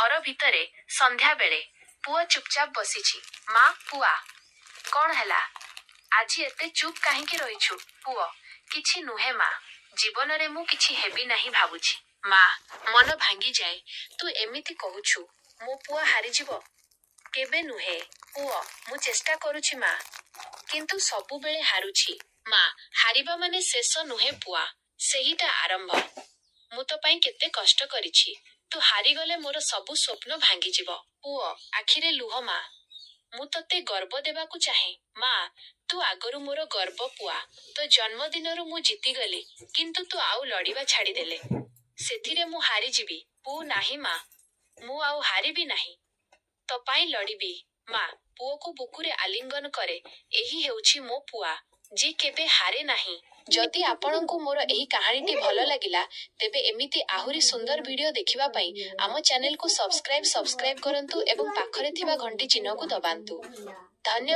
घर भितरे संध्या बेले पुआ चुपचाप बसीछि। माँ पुआ कौन हैला आज एते चुप काहींकी रहिछु? पुओ किछि नुहे माँ, जीवन रे मु किछि हेबी नाही भाबुछि। माँ मन भांगी जाए तू एमिति कहूछु, मो पुआ हारी जीव केबे नुहे। पुओ मु चेष्टा करूछि माँ, किंतु सबु बेले हारुछि। माँ हारिबा माने शेष नुहे पुआ, सेहीटा आरंभ। मु तो पाई केते कष्ट करिछि, तू हारी गले मोर सबु स्वप्न भांगी जीव। पुओ आखिरे लुह माँ, मु तते गर्व देबाकू चाहे। माँ तू आगरू मोर गर्व पुआ, तो जन्मदिनरू मु जीती गली, किंतु तू आउ लड़ीबा छाड़ी देले, सेथिरे मु हारी जीवी। पु नाही माँ, मु आउ हारिबी नाही, तो पाई लड़ीबी। माँ पुओ को बुकुरे आलिंगन करे, एही हेउछि मो पुआ, जे केबे हारे नाही। जदि आपणଙ୍କୁ मोर एही कहानीटी भल लागिला, तेबे एमिति आहुरी सुंदर वीडियो देखिबा पई आम चैनल को सब्सक्राइब करंतु एवं पाखरे थिबा घंटी चिन्ह को दबांतु। धन्यवाद।